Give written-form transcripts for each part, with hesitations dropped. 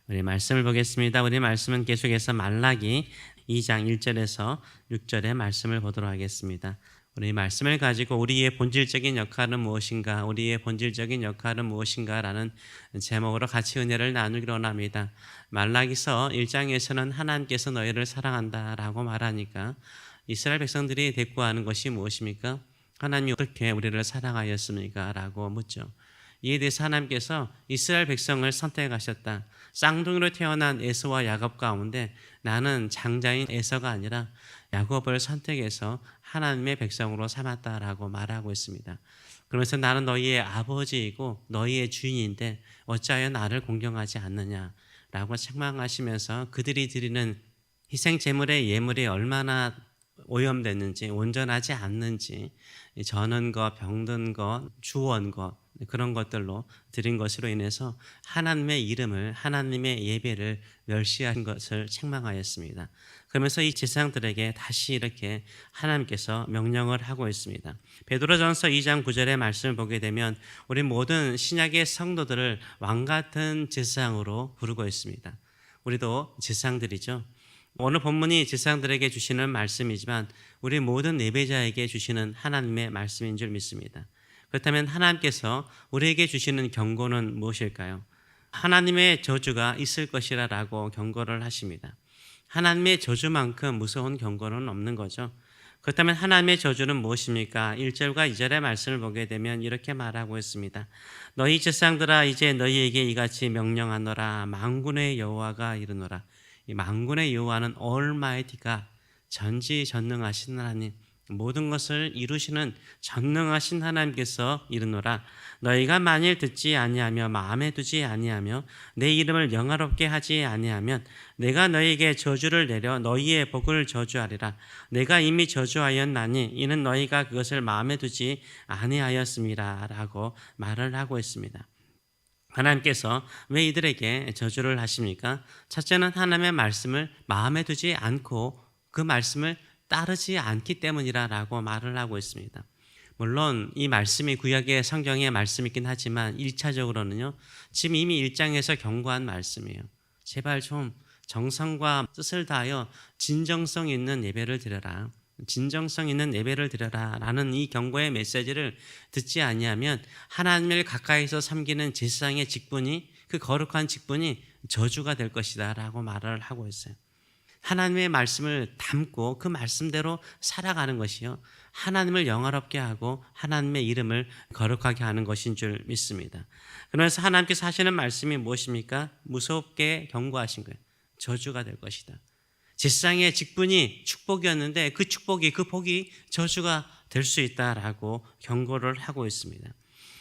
우리 말씀을 보겠습니다. 우리 말씀은 계속해서 말라기 2장 1절에서 6절의 말씀을 보도록 하겠습니다. 우리 말씀을 가지고 우리의 본질적인 역할은 무엇인가, 우리의 본질적인 역할은 무엇인가라는 제목으로 같이 은혜를 나누기로 원합니다. 말라기서 1장에서는 하나님께서 너희를 사랑한다라고 말하니까 이스라엘 백성들이 대꾸하는 것이 무엇입니까? 하나님이 어떻게 우리를 사랑하였습니까? 라고 묻죠. 이에 대해서 하나님께서 이스라엘 백성을 선택하셨다. 쌍둥이로 태어난 에서와 야곱 가운데 나는 장자인 에서가 아니라 야곱을 선택해서 하나님의 백성으로 삼았다라고 말하고 있습니다. 그러면서 나는 너희의 아버지이고 너희의 주인인데 어찌하여 나를 공경하지 않느냐라고 책망하시면서 그들이 드리는 희생 제물의 예물이 얼마나 오염됐는지, 온전하지 않는지, 저는 것, 병든 것, 주원 것, 그런 것들로 드린 것으로 인해서 하나님의 이름을, 하나님의 예배를 멸시한 것을 책망하였습니다. 그러면서 이 제사장들에게 다시 이렇게 하나님께서 명령을 하고 있습니다. 베드로전서 2장 9절의 말씀을 보게 되면 우리 모든 신약의 성도들을 왕같은 제사장으로 부르고 있습니다. 우리도 제사장들이죠. 오늘 본문이 제사장들에게 주시는 말씀이지만 우리 모든 예배자에게 주시는 하나님의 말씀인 줄 믿습니다. 그렇다면 하나님께서 우리에게 주시는 경고는 무엇일까요? 하나님의 저주가 있을 것이라고 경고를 하십니다. 하나님의 저주만큼 무서운 경고는 없는 거죠. 그렇다면 하나님의 저주는 무엇입니까? 1절과 2절의 말씀을 보게 되면 이렇게 말하고 있습니다. 너희 제사장들아 이제 너희에게 이같이 명령하노라. 만군의 여호와가 이르노라. 이 만군의 여호와는 얼마이티가 전지전능하신 하나님, 모든 것을 이루시는 전능하신 하나님께서 이르노라. 너희가 만일 듣지 아니하며 마음에 두지 아니하며 내 이름을 영화롭게 하지 아니하면 내가 너희에게 저주를 내려 너희의 복을 저주하리라. 내가 이미 저주하였나니 이는 너희가 그것을 마음에 두지 아니하였음이라 라고 말을 하고 있습니다. 하나님께서 왜 이들에게 저주를 하십니까? 첫째는 하나님의 말씀을 마음에 두지 않고 그 말씀을 따르지 않기 때문이라고 말을 하고 있습니다. 물론 이 말씀이 구약의 성경의 말씀이긴 하지만 1차적으로는요. 지금 이미 1장에서 경고한 말씀이에요. 제발 좀 정성과 뜻을 다하여 진정성 있는 예배를 드려라. 진정성 있는 예배를 드려라 라는 이 경고의 메시지를 듣지 아니하면 하나님을 가까이서 섬기는 제사장의 직분이, 그 거룩한 직분이 저주가 될 것이다 라고 말을 하고 있어요. 하나님의 말씀을 담고 그 말씀대로 살아가는 것이요, 하나님을 영화롭게 하고 하나님의 이름을 거룩하게 하는 것인 줄 믿습니다. 그러면서 하나님께서 하시는 말씀이 무엇입니까? 무섭게 경고하신 거예요. 저주가 될 것이다. 제사장의 직분이 축복이었는데 그 축복이, 그 복이 저주가 될 수 있다라고 경고를 하고 있습니다.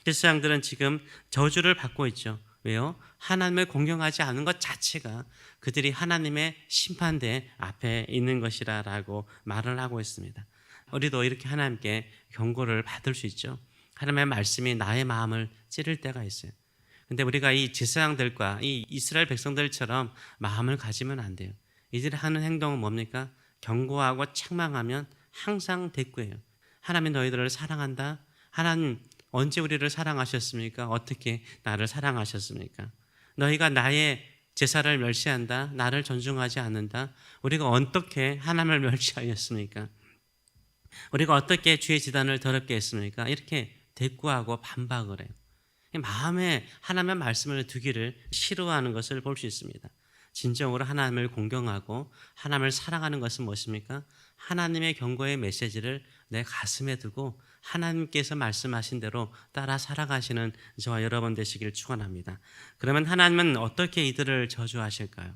제사장들은 지금 저주를 받고 있죠. 왜요? 하나님을 공경하지 않은 것 자체가 그들이 하나님의 심판대 앞에 있는 것이라고 말을 하고 있습니다. 우리도 이렇게 하나님께 경고를 받을 수 있죠. 하나님의 말씀이 나의 마음을 찌를 때가 있어요. 근데 우리가 이 제사장들과 이 이스라엘 백성들처럼 마음을 가지면 안 돼요. 이들이 하는 행동은 뭡니까? 경고하고 책망하면 항상 대꾸해요. 하나님 너희들을 사랑한다. 하나님 언제 우리를 사랑하셨습니까? 어떻게 나를 사랑하셨습니까? 너희가 나의 제사를 멸시한다. 나를 존중하지 않는다. 우리가 어떻게 하나님을 멸시하였습니까? 우리가 어떻게 주의 지단을 더럽게 했습니까? 이렇게 대꾸하고 반박을 해요. 마음에 하나님의 말씀을 두기를 싫어하는 것을 볼 수 있습니다. 진정으로 하나님을 공경하고 하나님을 사랑하는 것은 무엇입니까? 하나님의 경고의 메시지를 내 가슴에 두고 하나님께서 말씀하신 대로 따라 살아가시는 저와 여러분 되시길 축원합니다. 그러면 하나님은 어떻게 이들을 저주하실까요?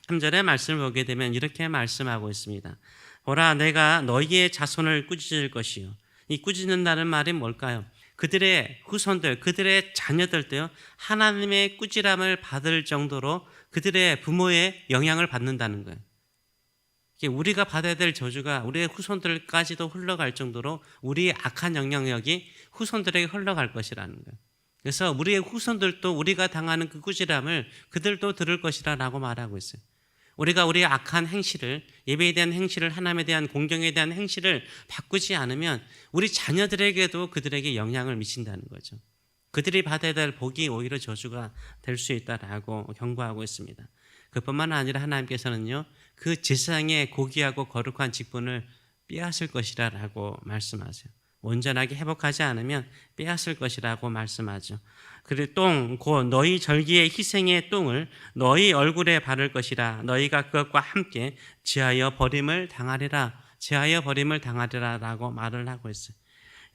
3절의 말씀을 보게 되면 이렇게 말씀하고 있습니다. 보라, 내가 너희의 자손을 꾸짖을 것이요. 이 꾸짖는다는 말이 뭘까요? 그들의 후손들, 그들의 자녀들도요, 하나님의 꾸지람을 받을 정도로 그들의 부모의 영향을 받는다는 거예요. 우리가 받아야 될 저주가 우리의 후손들까지도 흘러갈 정도로 우리의 악한 영향력이 후손들에게 흘러갈 것이라는 거예요. 그래서 우리의 후손들도 우리가 당하는 그 꾸지람을 그들도 들을 것이라고 말하고 있어요. 우리가 우리의 악한 행실을, 예배에 대한 행실을, 하나님에 대한 공경에 대한 행실을 바꾸지 않으면 우리 자녀들에게도 그들에게 영향을 미친다는 거죠. 그들이 받아야 될 복이 오히려 저주가 될 수 있다라고 경고하고 있습니다. 그뿐만 아니라 하나님께서는요, 그 제사장의 고귀하고 거룩한 직분을 빼앗을 것이라고 말씀하세요. 온전하게 회복하지 않으면 빼앗을 것이라고 말씀하죠. 그리고 똥, 곧 너희 절기의 희생의 똥을 너희 얼굴에 바를 것이라. 너희가 그것과 함께 지하여 버림을 당하리라. 지하여 버림을 당하리라라고 말을 하고 있어요.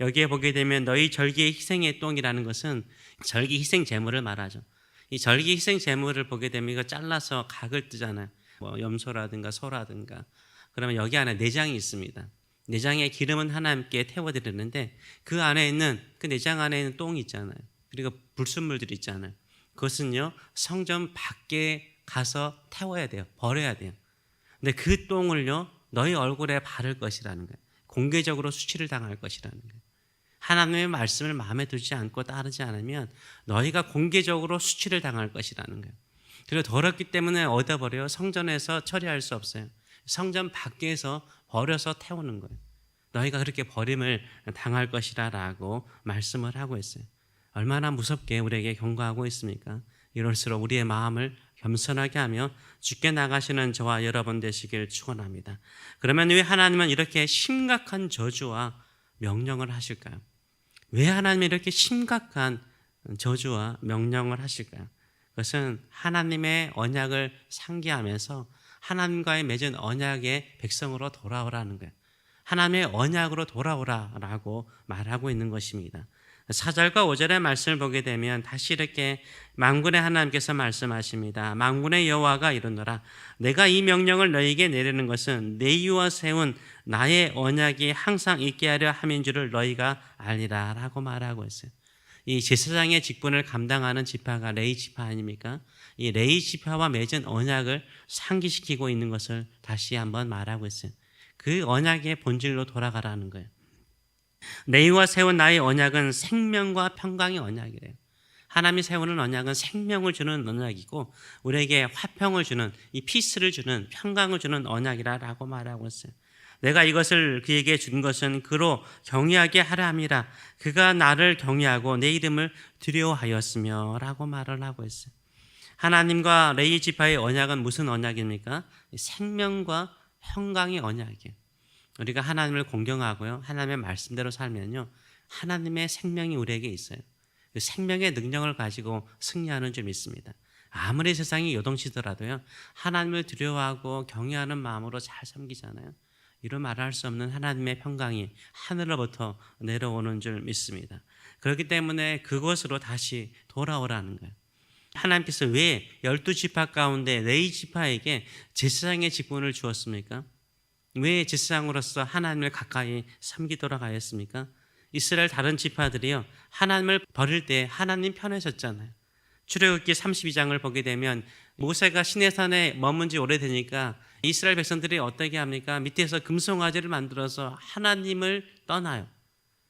여기에 보게 되면 너희 절기의 희생의 똥이라는 것은 절기 희생 제물을 말하죠. 이 절기 희생 제물을 보게 되면 이거 잘라서 각을 뜨잖아요. 뭐 염소라든가 소라든가. 그러면 여기 안에 내장이 있습니다. 내장의 기름은 하나님께 태워드리는데 그 안에 있는 그 내장 안에 있는 똥이 있잖아요. 그리고 불순물들이 있잖아요. 그것은요, 성전 밖에 가서 태워야 돼요. 버려야 돼요. 근데 그 똥을요, 너희 얼굴에 바를 것이라는 거예요. 공개적으로 수치를 당할 것이라는 거예요. 하나님의 말씀을 마음에 두지 않고 따르지 않으면 너희가 공개적으로 수치를 당할 것이라는 거예요. 그리고 더럽기 때문에 어디다 버려요? 성전에서 처리할 수 없어요. 성전 밖에서 버려서 태우는 거예요. 너희가 그렇게 버림을 당할 것이라고 말씀을 하고 있어요. 얼마나 무섭게 우리에게 경고하고 있습니까? 이럴수록 우리의 마음을 겸손하게 하며 주께 나가시는 저와 여러분 되시길 축원합니다. 그러면 왜 하나님은 이렇게 심각한 저주와 명령을 하실까요? 왜 하나님이 이렇게 심각한 저주와 명령을 하실까요? 그것은 하나님의 언약을 상기하면서 하나님과의 맺은 언약의 백성으로 돌아오라는 거예요. 하나님의 언약으로 돌아오라라고 말하고 있는 것입니다. 4절과 5절의 말씀을 보게 되면 다시 이렇게 만군의 하나님께서 말씀하십니다. 만군의 여호와가 이르노라. 내가 이 명령을 너희에게 내리는 것은 내위와 세운 나의 언약이 항상 있게 하려 함인 줄을 너희가 알리라 라고 말하고 있어요. 이 제사장의 직분을 감당하는 지파가 레위 지파 아닙니까? 이 레위 지파와 맺은 언약을 상기시키고 있는 것을 다시 한번 말하고 있어요. 그 언약의 본질로 돌아가라는 거예요. 내위와 세운 나의 언약은 생명과 평강의 언약이래요. 하나님이 세우는 언약은 생명을 주는 언약이고 우리에게 화평을 주는, 이 피스를 주는, 평강을 주는 언약이라고 말하고 있어요. 내가 이것을 그에게 준 것은 그로 경외하게 하려 함이라. 그가 나를 경외하고 내 이름을 두려워하였으며 라고 말을 하고 있어요. 하나님과 레위 지파의 언약은 무슨 언약입니까? 생명과 평강의 언약이에요. 우리가 하나님을 공경하고요, 하나님의 말씀대로 살면요, 하나님의 생명이 우리에게 있어요. 그 생명의 능력을 가지고 승리하는 줄 믿습니다. 아무리 세상이 요동치더라도요, 하나님을 두려워하고 경외하는 마음으로 잘 섬기잖아요. 이루 말할 수 없는 하나님의 평강이 하늘로부터 내려오는 줄 믿습니다. 그렇기 때문에 그곳으로 다시 돌아오라는 거예요. 하나님께서 왜 12지파 가운데 레위 지파에게 제사장의 직분을 주었습니까? 왜 제사장으로서 하나님을 가까이 섬기도록 하였습니까? 이스라엘 다른 지파들이요, 하나님을 버릴 때 하나님 편에 섰잖아요. 출애굽기 32장을 보게 되면 모세가 시내산에 머문 지 오래되니까 이스라엘 백성들이 어떻게 합니까? 밑에서 금송아지를 만들어서 하나님을 떠나요.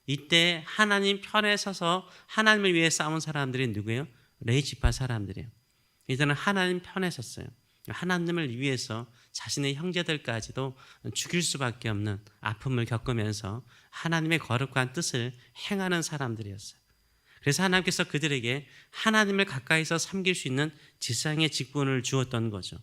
이때 하나님 편에 서서 하나님을 위해 싸운 사람들이 누구예요? 레위 지파 사람들이에요. 이들은 하나님 편에 섰어요. 하나님을 위해서 자신의 형제들까지도 죽일 수밖에 없는 아픔을 겪으면서 하나님의 거룩한 뜻을 행하는 사람들이었어요. 그래서 하나님께서 그들에게 하나님을 가까이서 섬길 수 있는 제사장의 직분을 주었던 거죠.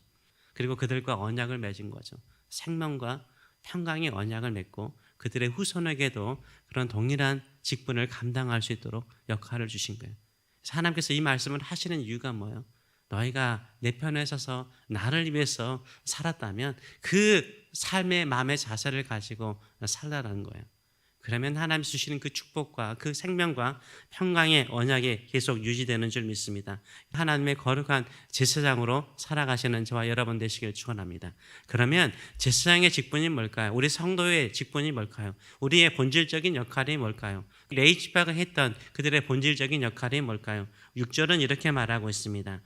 그리고 그들과 언약을 맺은 거죠. 생명과 평강의 언약을 맺고 그들의 후손에게도 그런 동일한 직분을 감당할 수 있도록 역할을 주신 거예요. 그래서 하나님께서 이 말씀을 하시는 이유가 뭐예요? 너희가 내 편에 서서 나를 위해서 살았다면 그 삶의 마음의 자세를 가지고 살라라는 거예요. 그러면 하나님이 주시는 그 축복과 그 생명과 평강의 언약이 계속 유지되는 줄 믿습니다. 하나님의 거룩한 제사장으로 살아가시는 저와 여러분 되시길 축원합니다. 그러면 제사장의 직분이 뭘까요? 우리 성도의 직분이 뭘까요? 우리의 본질적인 역할이 뭘까요? 레위 지파가 했던 그들의 본질적인 역할이 뭘까요? 6절은 이렇게 말하고 있습니다.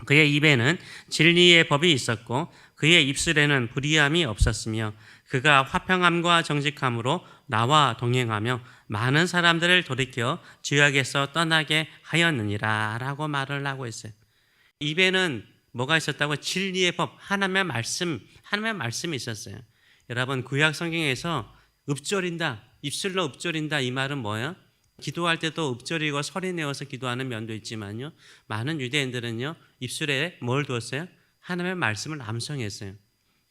그의 입에는 진리의 법이 있었고 그의 입술에는 불의함이 없었으며 그가 화평함과 정직함으로 나와 동행하며 많은 사람들을 돌이켜 죄악에서 떠나게 하였느니라 라고 말을 하고 있어요. 입에는 뭐가 있었다고? 진리의 법, 하나님의 말씀이 있었어요. 여러분, 구약 성경에서 읊조린다, 입술로 읊조린다, 이 말은 뭐예요? 기도할 때도 읊조리고 소리 내어서 기도하는 면도 있지만요. 많은 유대인들은요. 입술에 뭘 두었어요? 하나님의 말씀을 암송했어요.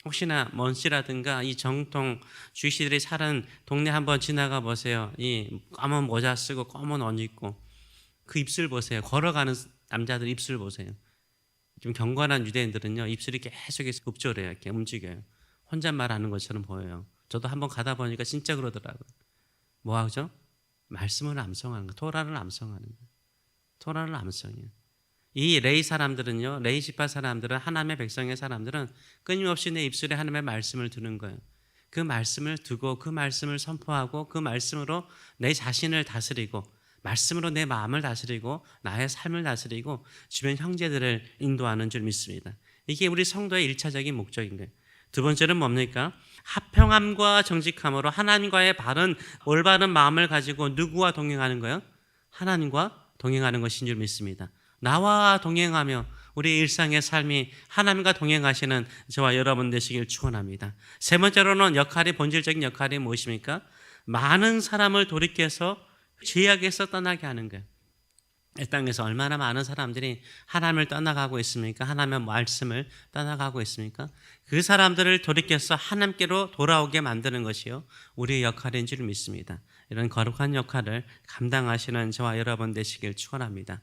혹시나 먼씨라든가 이 정통 주시들이 사는 동네 한번 지나가 보세요. 이 검은 모자 쓰고 검은 옷 입고 그 입술 보세요. 걸어가는 남자들 입술 보세요. 좀 경건한 유대인들은요. 입술이 계속해서 읊조려요. 이렇게 움직여요. 혼잣말하는 것처럼 보여요. 저도 한번 가다 보니까 진짜 그러더라고요. 뭐 하죠? 말씀을 암송하는 거, 토라를 암송하는 거, 토라를 암송해요. 이 레이 사람들은요, 레이 지파 사람들은 하나님의 백성의 사람들은 끊임없이 내 입술에 하나님의 말씀을 두는 거예요. 그 말씀을 두고 그 말씀을 선포하고 그 말씀으로 내 자신을 다스리고 말씀으로 내 마음을 다스리고 나의 삶을 다스리고 주변 형제들을 인도하는 줄 믿습니다. 이게 우리 성도의 1차적인 목적인 거예요. 두 번째는 뭡니까? 합평함과 정직함으로 하나님과의 바른 올바른 마음을 가지고 누구와 동행하는 거예요? 하나님과 동행하는 것인 줄 믿습니다. 나와 동행하며 우리 일상의 삶이 하나님과 동행하시는 저와 여러분 되시길 축원합니다. 세 번째로는 본질적인 역할이 무엇입니까? 많은 사람을 돌이켜서 죄악에서 떠나게 하는 거예요. 이 땅에서 얼마나 많은 사람들이 하나님을 떠나가고 있습니까? 하나님의 말씀을 떠나가고 있습니까? 그 사람들을 돌이켜서 하나님께로 돌아오게 만드는 것이요 우리의 역할인 줄 믿습니다. 이런 거룩한 역할을 감당하시는 저와 여러분 되시길 축원합니다.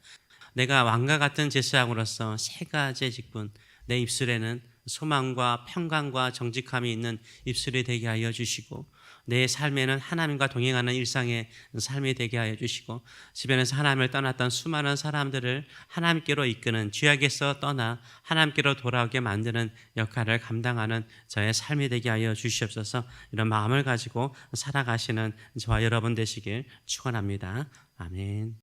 내가 왕과 같은 제사장으로서 세 가지의 직분, 내 입술에는 소망과 평강과 정직함이 있는 입술이 되게 하여 주시고 내 삶에는 하나님과 동행하는 일상의 삶이 되게 하여 주시고 주변에서 하나님을 떠났던 수많은 사람들을 하나님께로 이끄는 죄악에서 떠나 하나님께로 돌아오게 만드는 역할을 감당하는 저의 삶이 되게 하여 주시옵소서. 이런 마음을 가지고 살아가시는 저와 여러분 되시길 축원합니다. 아멘.